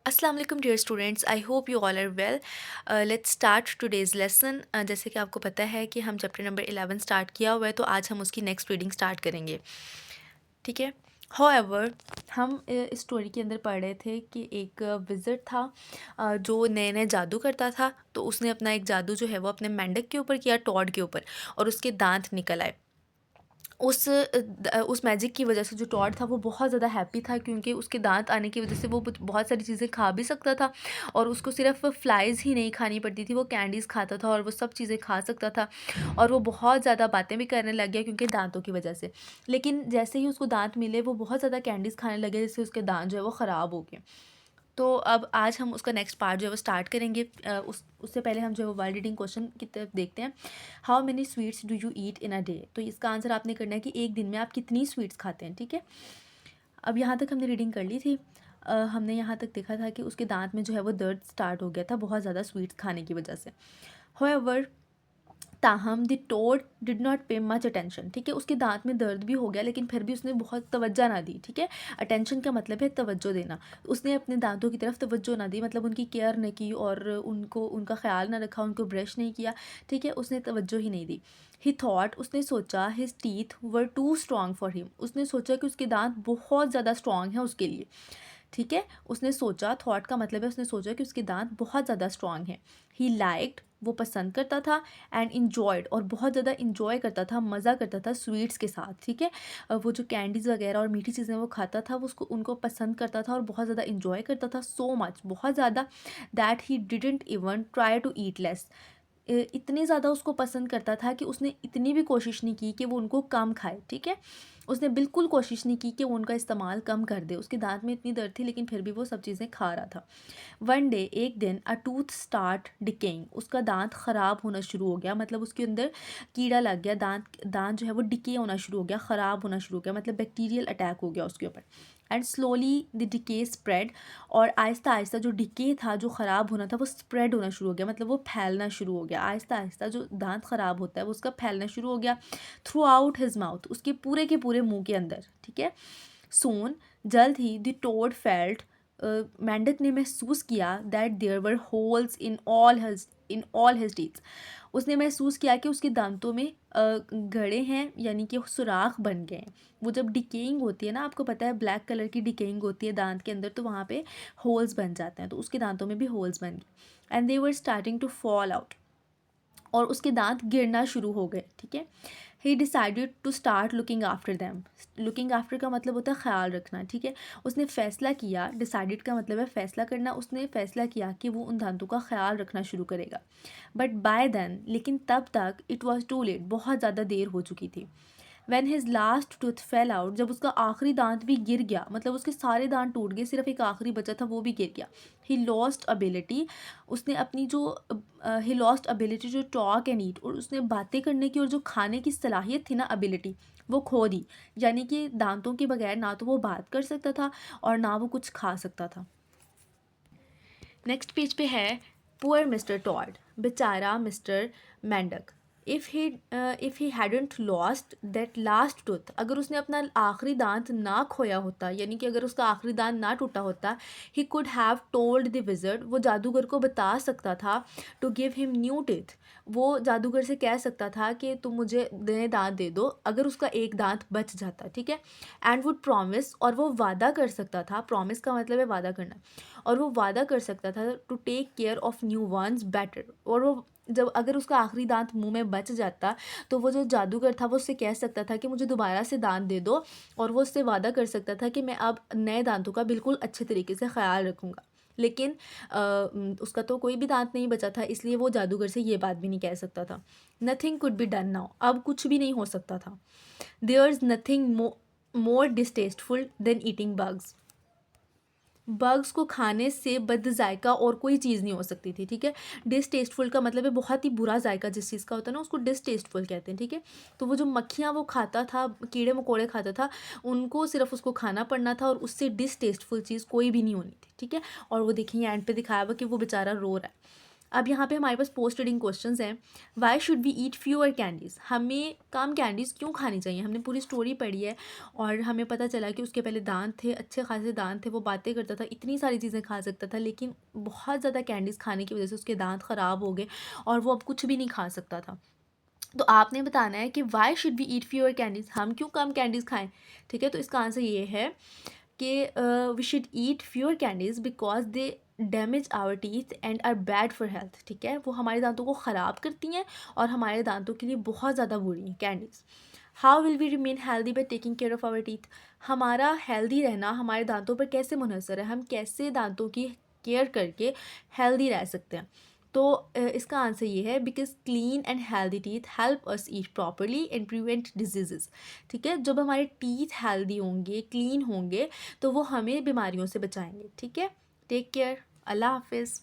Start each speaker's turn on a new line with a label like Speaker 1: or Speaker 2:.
Speaker 1: अस्सलाम वालेकुम dear students, I hope you all are well. Let's start today's lesson. जैसे कि आपको पता है कि हम चैप्टर नंबर 11 स्टार्ट किया हुआ है, तो आज हम उसकी नेक्स्ट रीडिंग स्टार्ट करेंगे। ठीक है। हाउएवर, हम इस स्टोरी के अंदर पढ़ रहे थे कि एक विज़िट था जो नए नए जादू करता था। तो उसने अपना एक जादू जो है वो अपने मेंढक के ऊपर किया, टॉड के ऊपर, और उसके दांत निकल आए। उस मैजिक की वजह से जो टॉड था वो बहुत ज़्यादा हैप्पी था, क्योंकि उसके दांत आने की वजह से वो बहुत सारी चीज़ें खा भी सकता था। और उसको सिर्फ फ्लाइज़ ही नहीं खानी पड़ती थी, वो कैंडीज़ खाता था और वो सब चीज़ें खा सकता था। और वो बहुत ज़्यादा बातें भी करने लग गया क्योंकि दांतों की वजह से। लेकिन जैसे ही उसको दांत मिले वो बहुत ज़्यादा कैंडीज़ खाने लगे, जिससे उसके दांत जो है वो ख़राब हो गए। तो अब आज हम उसका नेक्स्ट पार्ट जो है वो स्टार्ट करेंगे। उससे पहले हम जो है वो वर्ड रीडिंग क्वेश्चन की तरफ देखते हैं। How many sweets do you eat in a day? तो इसका आंसर आपने करना है कि एक दिन में आप कितनी स्वीट्स खाते हैं। ठीक है। अब यहाँ तक हमने रीडिंग कर ली थी। हमने यहाँ तक देखा था कि उसके दांत में जो है वो दर्द स्टार्ट हो गया था बहुत ज़्यादा स्वीट्स खाने की वजह से। हाउएवर, ताहम the toad did not pay much attention. ठीक है, उसके दांत में दर्द भी हो गया लेकिन फिर भी उसने बहुत तवज्जो ना दी। ठीक है, अटेंशन का मतलब है तवज्जो देना। उसने अपने दांतों की तरफ तवज्जो ना दी, मतलब उनकी केयर नहीं की और उनका ख्याल ना रखा, उनको ब्रश नहीं किया। ठीक है, उसने तवज्जो ही नहीं दी। ही थॉट, उसने सोचा, his teeth were too strong for him. उसने सोचा कि उसके दांत बहुत ज़्यादा स्ट्रॉन्ग हैं उसके लिए। ठीक है, उसने सोचा, थॉट का मतलब है उसने सोचा कि उसके दांत बहुत ज़्यादा स्ट्रॉन्ग हैं। ही लाइक्ड, वो पसंद करता था, एंड इन्जॉयड, और बहुत ज़्यादा इन्जॉय करता था, मज़ा करता था स्वीट्स के साथ। ठीक है, वो जो कैंडीज़ वगैरह और मीठी चीज़ें वो खाता था वो उसको उनको पसंद करता था और बहुत ज़्यादा इन्जॉय करता था, सो मच, बहुत ज़्यादा, that he didn't even try to eat less. इतने ज़्यादा उसको पसंद करता था कि उसने इतनी भी कोशिश नहीं की कि वो उनको कम खाए। ठीक है, उसने बिल्कुल कोशिश नहीं की कि वो उनका इस्तेमाल कम कर दे। उसके दांत में इतनी दर्द थी लेकिन फिर भी वो सब चीज़ें खा रहा था। वन डे, एक दिन, अ टूथ स्टार्ट डिकेइंग, उसका दांत ख़राब होना शुरू हो गया, मतलब उसके अंदर कीड़ा लग गया, दांत दांत जो है वो डिके होना शुरू हो गया, ख़राब होना शुरू हो गया, मतलब बैक्टीरियल अटैक हो गया उसके ऊपर। And slowly the decay spread, और आहिस्ता आहिस्ता जो डिके था, जो ख़राब होना था, वो स्प्रेड होना शुरू हो गया, मतलब वो फैलना शुरू हो गया। आहिस्ता आहिस्ता जो दांत ख़राब होता है वो उसका फैलना शुरू हो गया थ्रू आउट हिज माउथ, उसके पूरे के पूरे मुंह के अंदर। ठीक है, सून, जल्द ही, द टोड फेल्ट, मेंढक ने महसूस किया, that there were holes in all his teeth. उसने महसूस किया कि उसके दांतों में गड़े हैं, यानी कि सुराख बन गए हैं। वो जब डिकेइंग होती है ना, आपको पता है ब्लैक कलर की डिकेइंग होती है दांत के अंदर, तो वहाँ पे होल्स बन जाते हैं, तो उसके दांतों में भी होल्स बन गए। And they were starting to fall out, और उसके दांत गिरना शुरू हो गए। ठीक है, he decided to start looking after them. Looking after का मतलब होता है ख्याल रखना। ठीक है, उसने फैसला किया, डिसाइडेड का मतलब है फैसला करना, उसने फैसला किया कि वो उन दांतों का ख्याल रखना शुरू करेगा। बट बाय देन, लेकिन तब तक, इट वॉज टू लेट, बहुत ज़्यादा देर हो चुकी थी। When his last tooth fail out, जब उसका आखिरी दांत भी गिर गया, मतलब उसके सारे दांत टूट गए, सिर्फ एक आखिरी बचा था वो भी गिर गया। ही लॉस्ट अबिलिटी, उसने अपनी जो he lost ability to talk and eat, और उसने बातें करने की और जो खाने की सलाहियत थी ना, अबिलिटी, वो खो दी। यानी कि दांतों के बगैर ना तो वो बात कर सकता था और ना वो कुछ खा सकता था। नेक्स्ट पेज पे है, पुअर मिस्टर टॉड, बेचारा मिस्टर मेंढक। If he hadn't lost that last tooth, अगर उसने अपना आखिरी दांत ना खोया होता, यानी कि अगर उसका आखिरी दांत ना टूटा होता, he could have told the wizard, वो जादूगर को बता सकता था, to give him new teeth, वो जादूगर से कह सकता था कि तुम मुझे नए दांत दे दो अगर उसका एक दांत बच जाता। ठीक है, एंड वुड प्रॉमिस, और वो वादा कर सकता था, प्रॉमिस का मतलब है वादा करना, और वो वादा कर सकता था, to take care of new ones better, और वो जब अगर उसका आखिरी दांत मुंह में बच जाता तो वो जो जादूगर था वो उससे कह सकता था कि मुझे दोबारा से दांत दे दो, और वो उससे वादा कर सकता था कि मैं अब नए दांतों का बिल्कुल अच्छे तरीके से ख्याल रखूँगा। लेकिन उसका तो कोई भी दांत नहीं बचा था, इसलिए वो जादूगर से ये बात भी नहीं कह सकता था। Nothing could be done now, अब कुछ भी नहीं हो सकता था। There is nothing more distasteful than eating bugs, bugs को खाने से बद जायका और कोई चीज़ नहीं हो सकती थी। ठीक है, डिसटेस्टफुल का मतलब है बहुत ही बुरा जायका, जिस चीज़ का होता है ना उसको डिसटेस्टफुल कहते हैं। ठीक है, तो वो जो मक्खियाँ वो खाता था, कीड़े मकोड़े खाता था, उनको सिर्फ उसको खाना पड़ना था और उससे डिसटेस्टफुल चीज़ कोई भी नहीं होनी थी। ठीक है, और वो देखेंगे एंड पे दिखाया हुआ कि वो बेचारा रो रहा है। अब यहाँ पे हमारे पास पोस्ट रीडिंग क्वेश्चंस हैं। Why should we eat fewer candies, हमें कम कैंडीज़ क्यों खानी चाहिए। हमने पूरी स्टोरी पढ़ी है और हमें पता चला कि उसके पहले दांत थे, अच्छे खासे दांत थे, वो बातें करता था, इतनी सारी चीज़ें खा सकता था, लेकिन बहुत ज़्यादा कैंडीज़ खाने की वजह से उसके दांत ख़राब हो गए और वो अब कुछ भी नहीं खा सकता था। तो आपने बताना है कि why should we eat fewer candies, हम क्यों कम कैंडीज़ खाएं। ठीक है, तो इसका आंसर ये है कि we should eat fewer candies because they damage our teeth and are bad for health. ठीक है, वो हमारे दांतों को ख़राब करती हैं और हमारे दांतों के लिए बहुत ज़्यादा बुरी हैं candies. How will we remain healthy by taking care of our teeth, हमारा हेल्दी रहना हमारे दांतों पर कैसे मुनहसर है, हम कैसे दांतों की केयर करके हेल्दी रह सकते हैं। तो इसका आंसर ये है because clean and healthy teeth help us eat properly and prevent disease. ठीक है, जब हमारे टीथ हेल्दी होंगे, क्लीन होंगे, तो वो हमें बीमारियों से बचाएंगे। ठीक है, टेक केयर, अल्लाह हाफिज़।